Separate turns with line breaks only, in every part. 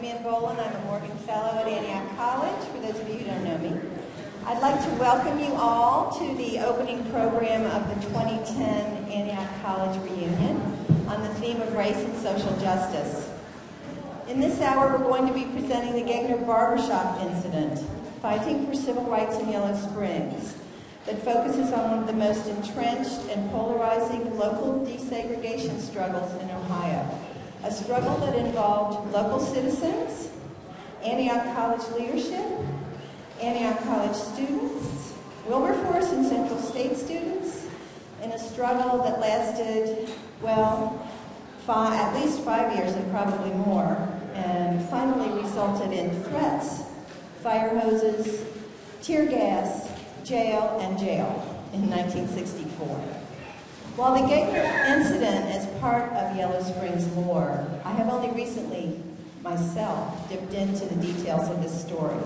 I'm Ann Boland. I'm a Morgan Fellow at Antioch College, for those of you who don't know me. I'd like to welcome you all to the opening program of the 2010 Antioch College reunion on the theme of race and social justice. In this hour, we're going to be presenting the Gegner Barbershop Incident, Fighting for Civil Rights in Yellow Springs, that focuses on one of the most entrenched and polarizing local desegregation struggles in Ohio. A struggle that involved local citizens, Antioch College leadership, Antioch College students, Wilberforce and Central State students, in a struggle that lasted, well, at least 5 years and probably more, and finally resulted in threats, fire hoses, tear gas, jail, and jail in 1964. While the Gegner incident is part of Yellow Springs lore, I have only recently, myself, dipped into the details of this story.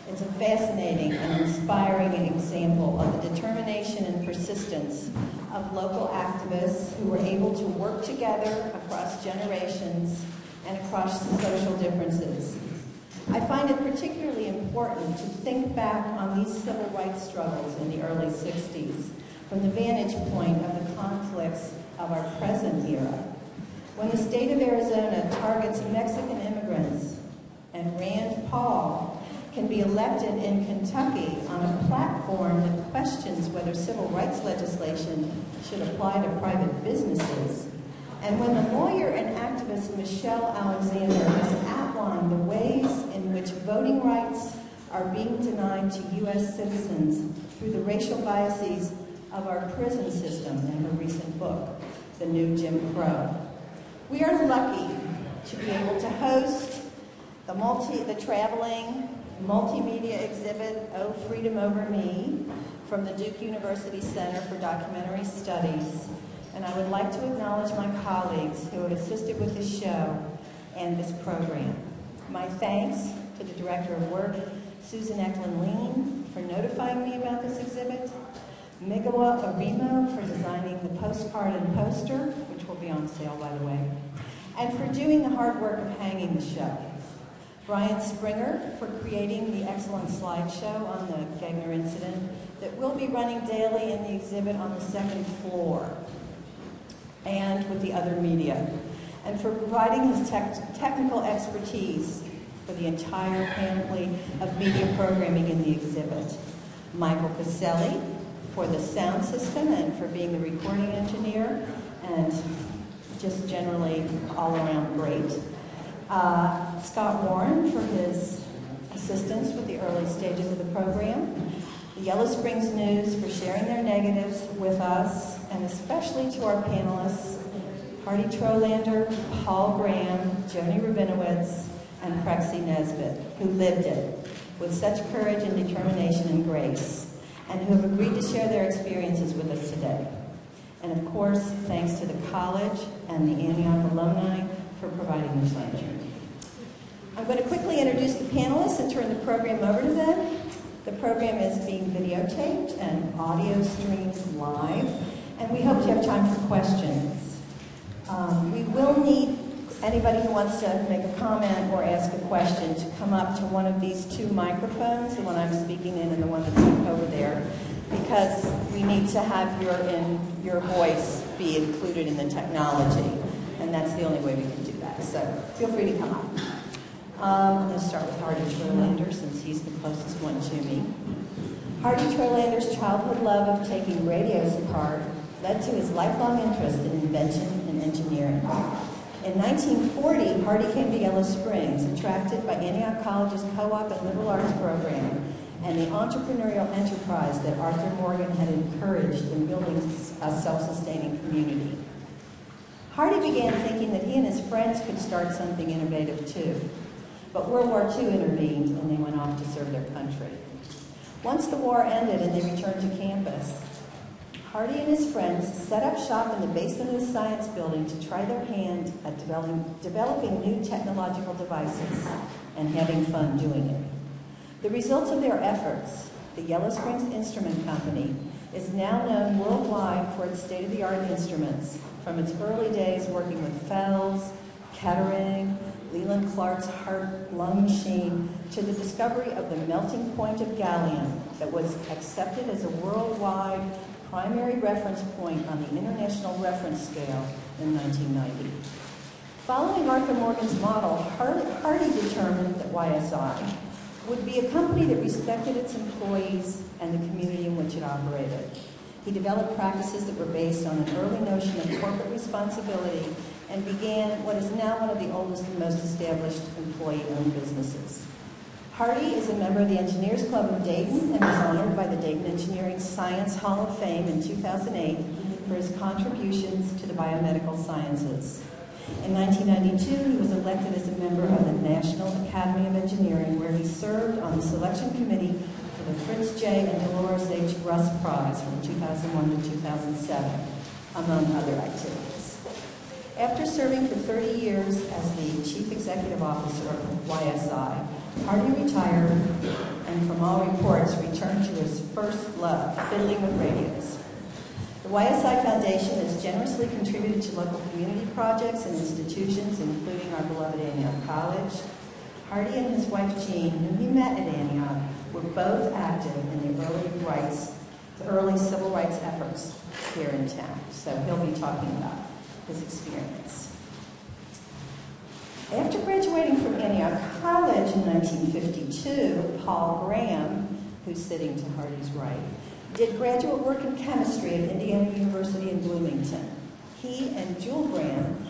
It's a fascinating and inspiring example of the determination and persistence of local activists who were able to work together across generations and across social differences. I find it particularly important to think back on these civil rights struggles in the early 60s from the vantage point of the conflicts of our present era. When the state of Arizona targets Mexican immigrants and Rand Paul can be elected in Kentucky on a platform that questions whether civil rights legislation should apply to private businesses, and when the lawyer and activist Michelle Alexander has outlined the ways in which voting rights are being denied to U.S. citizens through the racial biases of our prison system in her recent book, The New Jim Crow. We are lucky to be able to host the traveling multimedia exhibit, Oh, Freedom Over Me, from the Duke University Center for Documentary Studies. And I would like to acknowledge my colleagues who have assisted with this show and this program. My thanks to the Director of Work, Susan Eklund-Lean, for notifying me about this exhibit, Migawa Arimo for designing the postcard and poster, which will be on sale, by the way, and for doing the hard work of hanging the show. Brian Springer for creating the excellent slideshow on the Gegner incident that will be running daily in the exhibit on the second floor and with the other media, and for providing his technical expertise for the entire panoply of media programming in the exhibit. Michael Caselli for the sound system and for being the recording engineer, and just generally all around great. Scott Warren for his assistance with the early stages of the program. The Yellow Springs News for sharing their negatives with us, and especially to our panelists, Hardy Trolander, Paul Graham, Joni Rabinowitz, and Prexy Nesbitt, who lived it with such courage and determination and grace, and who have agreed to share their experiences with us today. And of course, thanks to the college and the Antioch alumni for providing this lecture. I'm going to quickly introduce the panelists and turn the program over to them. The program is being videotaped and audio streamed live, and we hope you have time for questions. We will need anybody who wants to make a comment or ask a question to come up to one of these two microphones, the one I'm speaking in and the one that's over there, because we need to have your voice be included in the technology, and that's the only way we can do that. So feel free to come up. I'm going to start with Hardy Trolander, since he's the closest one to me. Hardy Trolander's childhood love of taking radios apart led to his lifelong interest in invention and engineering. In 1940, Hardy came to Yellow Springs, attracted by Antioch College's co-op and liberal arts program and the entrepreneurial enterprise that Arthur Morgan had encouraged in building a self-sustaining community. Hardy began thinking that he and his friends could start something innovative too. But World War II intervened and they went off to serve their country. Once the war ended and they returned to campus, Hardy and his friends set up shop in the basement of the science building to try their hand at developing new technological devices and having fun doing it. The results of their efforts, the Yellow Springs Instrument Company, is now known worldwide for its state-of-the-art instruments, from its early days working with Fells, Kettering, Leland Clark's heart-lung machine to the discovery of the melting point of gallium that was accepted as a worldwide primary reference point on the International Reference Scale in 1990. Following Arthur Morgan's model, Hardy determined that YSI would be a company that respected its employees and the community in which it operated. He developed practices that were based on an early notion of corporate responsibility and began what is now one of the oldest and most established employee-owned businesses. Hardy is a member of the Engineers Club of Dayton and was honored by the Dayton Engineering Science Hall of Fame in 2008 for his contributions to the biomedical sciences. In 1992, he was elected as a member of the National Academy of Engineering, where he served on the selection committee for the Fritz J. and Dolores H. Russ Prize from 2001 to 2007, among other activities. After serving for 30 years as the Chief Executive Officer of YSI, Hardy retired and, from all reports, returned to his first love, fiddling with radios. The YSI Foundation has generously contributed to local community projects and institutions, including our beloved Antioch College. Hardy and his wife Jean, whom he met at Antioch, were both active in the early civil rights efforts here in town. So he'll be talking about his experience. After graduating from Antioch College in 1952, Paul Graham, who's sitting to Hardy's right, did graduate work in chemistry at Indiana University in Bloomington. He and Jewel Graham,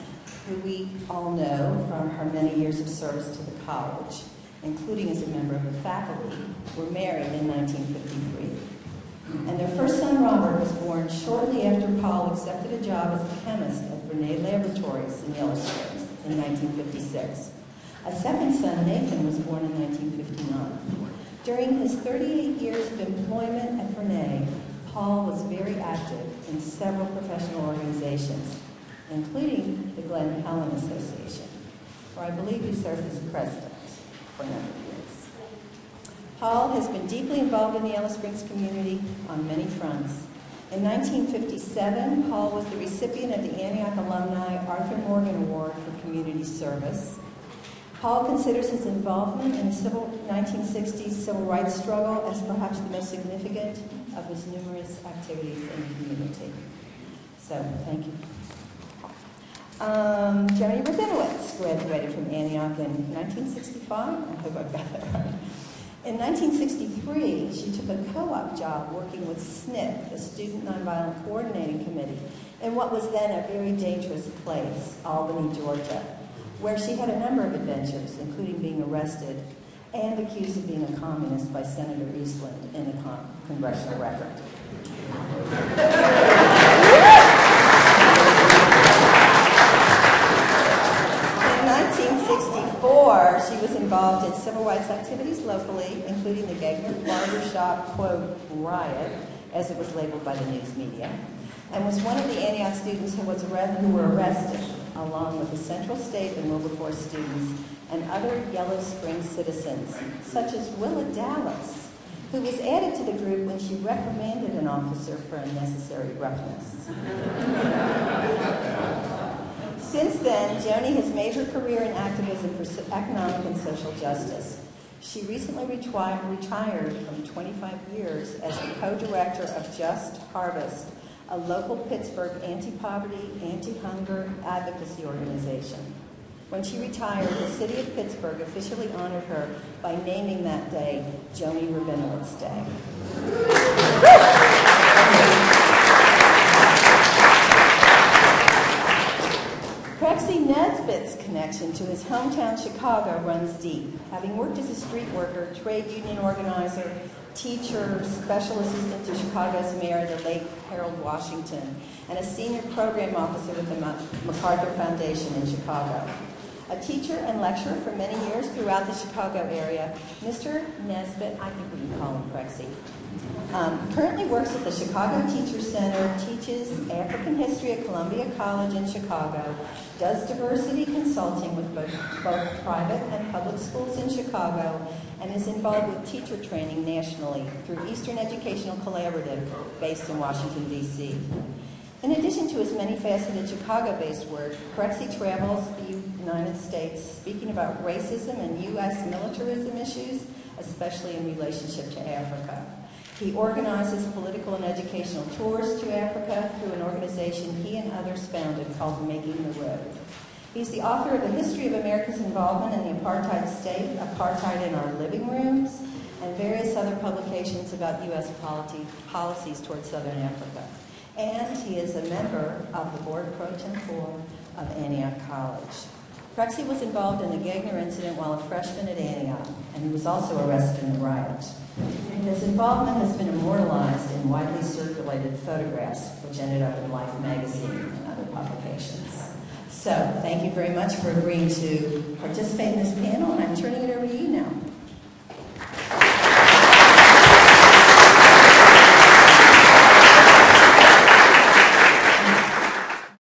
who we all know from her many years of service to the college, including as a member of the faculty, were married in 1953. And their first son, Robert, was born shortly after Paul accepted a job as a chemist at Grenade Laboratories in Yellow Springs in 1956. A second son, Nathan, was born in 1959. During his 38 years of employment at Grenade, Paul was very active in several professional organizations, including the Glen Helen Association, where I believe he served as president for a number of years. Paul has been deeply involved in the Yellow Springs community on many fronts. In 1957, Paul was the recipient of the Antioch Alumni Arthur Morgan Award for Community Service. Paul considers his involvement in the 1960s civil rights struggle as perhaps the most significant of his numerous activities in the community. So, thank you. Joni Rabinowitz graduated from Antioch in 1965. I hope I've got that right. In 1963, she took a co-op job working with SNCC, the Student Nonviolent Coordinating Committee, in what was then a very dangerous place, Albany, Georgia, where she had a number of adventures, including being arrested and accused of being a communist by Senator Eastland in a congressional record. In 1964, she was involved in civil rights activities locally, including the Gegner Barbershop, quote, riot, as it was labeled by the news media, and was one of the Antioch students who were arrested, along with the Central State and Wilberforce students and other Yellow Springs citizens, such as Willa Dallas, who was added to the group when she reprimanded an officer for unnecessary roughness. Since then, Joni has made her career in activism for economic and social justice. She recently retired from 25 years as the co-director of Just Harvest, a local Pittsburgh anti-poverty, anti-hunger advocacy organization. When she retired, the city of Pittsburgh officially honored her by naming that day Joni Rabinowitz Day. Prexy Nesbitt's connection to his hometown Chicago runs deep. Having worked as a street worker, trade union organizer, teacher, special assistant to Chicago's mayor, the late Harold Washington, and a senior program officer with the MacArthur Foundation in Chicago. A teacher and lecturer for many years throughout the Chicago area, Mr. Nesbitt, I think we can call him Prexy, currently works at the Chicago Teacher Center, teaches African history at Columbia College in Chicago, does diversity consulting with both private and public schools in Chicago, and is involved with teacher training nationally through Eastern Educational Collaborative based in Washington, D.C. In addition to his many-faceted Chicago-based work, Prexy travels the United States speaking about racism and U.S. militarism issues, especially in relationship to Africa. He organizes political and educational tours to Africa through an organization he and others founded called Making the Road. He's the author of The History of America's Involvement in the Apartheid State, Apartheid in Our Living Rooms, and various other publications about U.S. policies towards Southern Africa. And he is a member of the Board Pro Tempore of Antioch College. Prexy was involved in the Gegner Incident while a freshman at Antioch, and he was also arrested in the riot. His involvement has been immortalized in widely circulated photographs, which ended up in Life magazine and other publications. So, thank you very much for agreeing to participate in this panel, and I'm turning it over to you now.